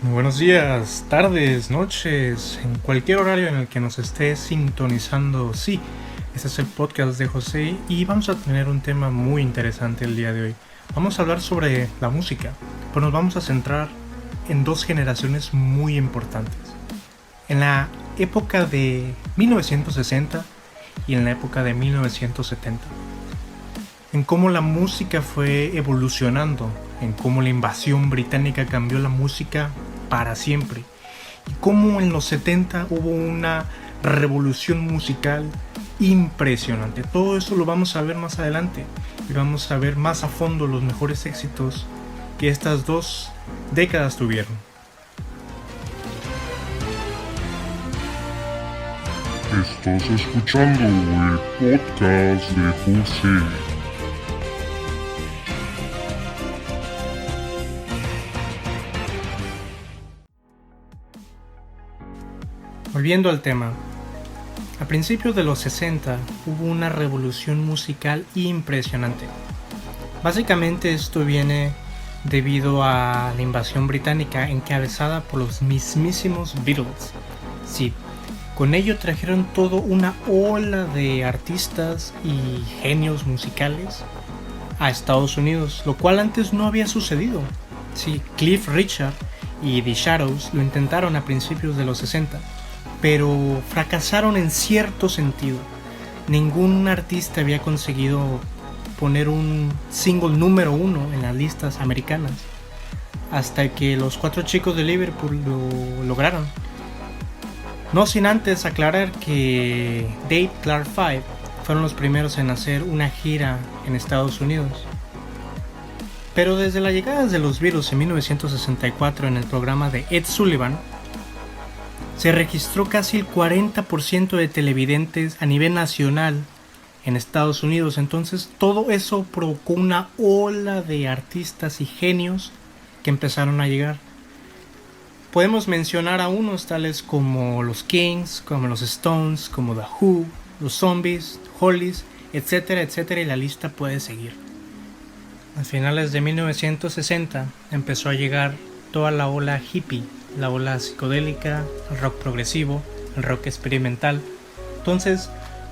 Muy buenos días, tardes, noches, en cualquier horario en el que nos esté sintonizando. Sí, este es el podcast de José y vamos a tener un tema muy interesante el día de hoy. Vamos a hablar sobre la música, pero nos vamos a centrar en dos generaciones muy importantes. En la época de 1960 y en la época de 1970. En cómo la música fue evolucionando, en cómo la invasión británica cambió la música para siempre, y cómo en los 70 hubo una revolución musical impresionante. Todo eso lo vamos a ver más adelante y vamos a ver más a fondo los mejores éxitos que estas dos décadas tuvieron. Estás escuchando el podcast de José. Volviendo al tema, a principios de los 60 hubo una revolución musical impresionante. Básicamente esto viene debido a la invasión británica encabezada por los mismísimos Beatles. Sí, con ello trajeron toda una ola de artistas y genios musicales a Estados Unidos, lo cual antes no había sucedido. Sí, Cliff Richard y The Shadows lo intentaron a principios de los 60, pero fracasaron en cierto sentido. Ningún artista había conseguido poner un single número uno en las listas americanas hasta que los Cuatro Chicos de Liverpool lo lograron. No sin antes aclarar que Dave Clark 5 fueron los primeros en hacer una gira en Estados Unidos. Pero desde la llegada de los Beatles en 1964 en el programa de Ed Sullivan, se registró casi el 40% de televidentes a nivel nacional en Estados Unidos. Entonces todo eso provocó una ola de artistas y genios que empezaron a llegar. Podemos mencionar a unos tales como los Kings, como los Stones, como The Who, los Zombies, Hollies, etcétera, etcétera, y la lista puede seguir. A finales de 1960 empezó a llegar toda la ola hippie, la ola psicodélica, el rock progresivo, el rock experimental. Entonces,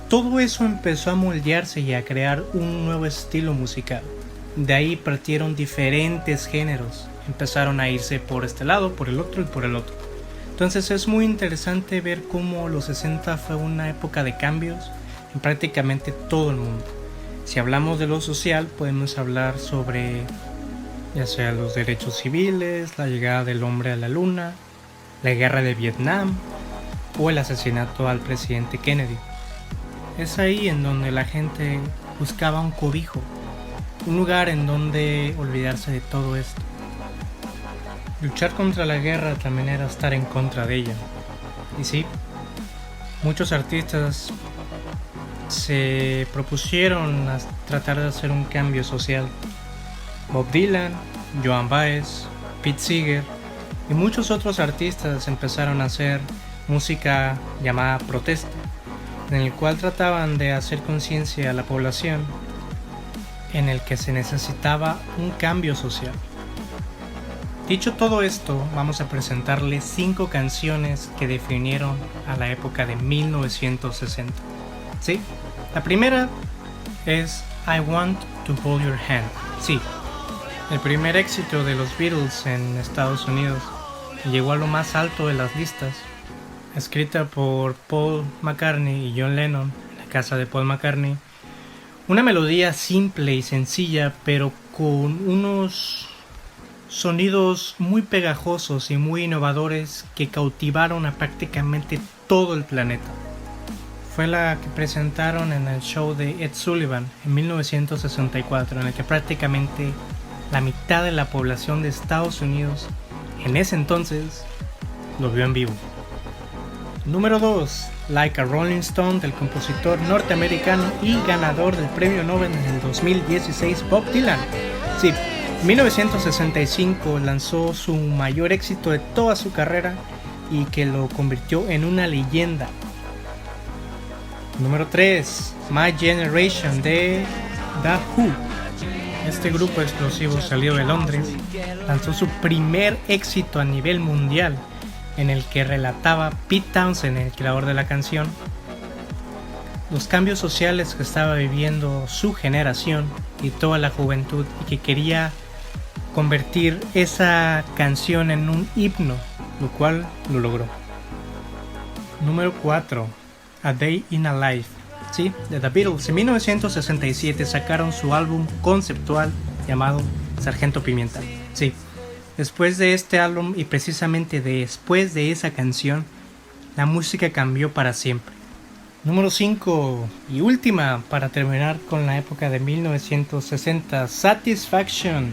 todo eso empezó a moldearse y a crear un nuevo estilo musical. De ahí partieron diferentes géneros. Empezaron a irse por este lado, por el otro y por el otro. Entonces es muy interesante ver cómo los 60 fue una época de cambios en prácticamente todo el mundo. Si hablamos de lo social, podemos hablar sobre ya sea los derechos civiles, la llegada del hombre a la luna, la guerra de Vietnam o el asesinato al presidente Kennedy. Es ahí en donde la gente buscaba un cobijo, un lugar en donde olvidarse de todo esto. Luchar contra la guerra también era estar en contra de ella. Y sí, muchos artistas se propusieron a tratar de hacer un cambio social. Bob Dylan, Joan Baez, Pete Seeger y muchos otros artistas empezaron a hacer música llamada protesta, en el cual trataban de hacer conciencia a la población en el que se necesitaba un cambio social. Dicho todo esto, vamos a presentarles 5 canciones que definieron a la época de 1960. ¿Sí? La primera es I Want to Hold Your Hand. Sí, el primer éxito de los Beatles en Estados Unidos, llegó a lo más alto de las listas. Escrita por Paul McCartney y John Lennon en la casa de Paul McCartney. Una melodía simple y sencilla, pero con unos sonidos muy pegajosos y muy innovadores que cautivaron a prácticamente todo el planeta. Fue la que presentaron en el show de Ed Sullivan en 1964, en el que prácticamente la mitad de la población de Estados Unidos en ese entonces lo vio en vivo. Número 2, Like a Rolling Stone, del compositor norteamericano y ganador del premio Nobel en el 2016, Bob Dylan. Sí, en 1965 lanzó su mayor éxito de toda su carrera y que lo convirtió en una leyenda. Número 3, My Generation, de The Who. Este grupo explosivo salió de Londres, lanzó su primer éxito a nivel mundial, en el que relataba Pete Townshend, el creador de la canción, los cambios sociales que estaba viviendo su generación y toda la juventud, y que quería convertir esa canción en un himno, lo cual lo logró. Número 4. A Day in a Life. Sí, de The Beatles. En 1967 sacaron su álbum conceptual llamado Sargento Pimienta. Sí, después de este álbum y precisamente después de esa canción, la música cambió para siempre. Número 5 y última para terminar con la época de 1960, Satisfaction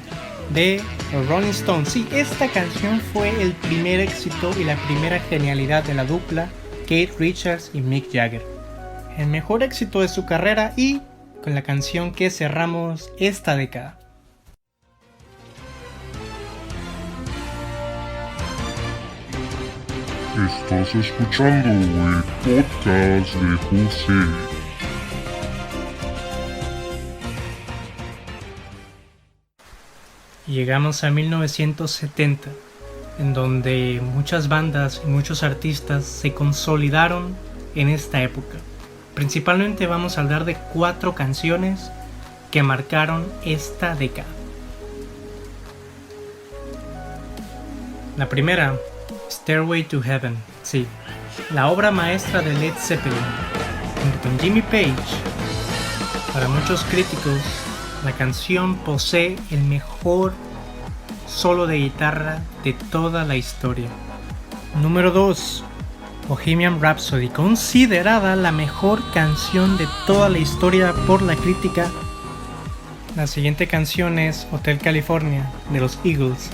de los Rolling Stones. Sí, esta canción fue el primer éxito y la primera genialidad de la dupla Keith Richards y Mick Jagger. El mejor éxito de su carrera y con la canción que cerramos esta década. Estás escuchando el podcast de José. Llegamos a 1970, en donde muchas bandas y muchos artistas se consolidaron en esta época. Principalmente vamos a hablar de 4 canciones que marcaron esta década. La primera, Stairway to Heaven, sí, la obra maestra de Led Zeppelin, junto con Jimmy Page. Para muchos críticos, la canción posee el mejor solo de guitarra de toda la historia. Número 2, Bohemian Rhapsody, considerada la mejor canción de toda la historia por la crítica. La siguiente canción es Hotel California de los Eagles.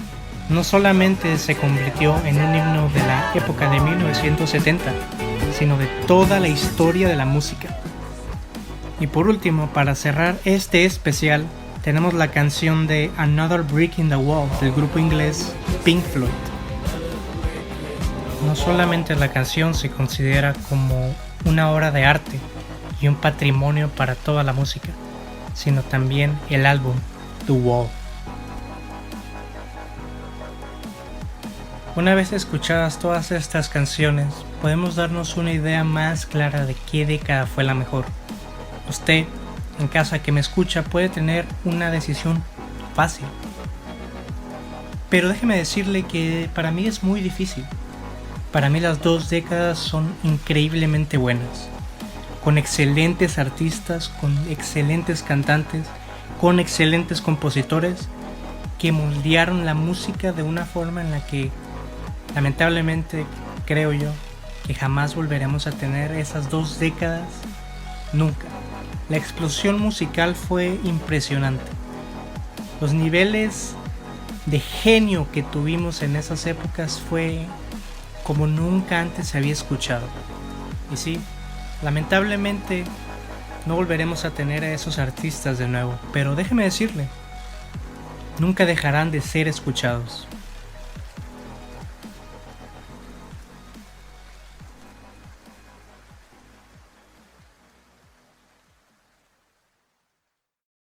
No solamente se convirtió en un himno de la época de 1970, sino de toda la historia de la música. Y por último, para cerrar este especial, tenemos la canción de Another Brick in the Wall del grupo inglés Pink Floyd. No solamente la canción se considera como una obra de arte y un patrimonio para toda la música, sino también el álbum The Wall. Una vez escuchadas todas estas canciones, podemos darnos una idea más clara de qué década fue la mejor. Usted, en casa que me escucha, puede tener una decisión fácil. Pero déjeme decirle que para mí es muy difícil. Para mí las 2 décadas son increíblemente buenas, con excelentes artistas, con excelentes cantantes, con excelentes compositores que moldearon la música de una forma en la que lamentablemente creo yo que jamás volveremos a tener esas 2 décadas, nunca. La explosión musical fue impresionante. Los niveles de genio que tuvimos en esas épocas fue como nunca antes se había escuchado. Y sí, lamentablemente no volveremos a tener a esos artistas de nuevo, pero déjeme decirle, nunca dejarán de ser escuchados.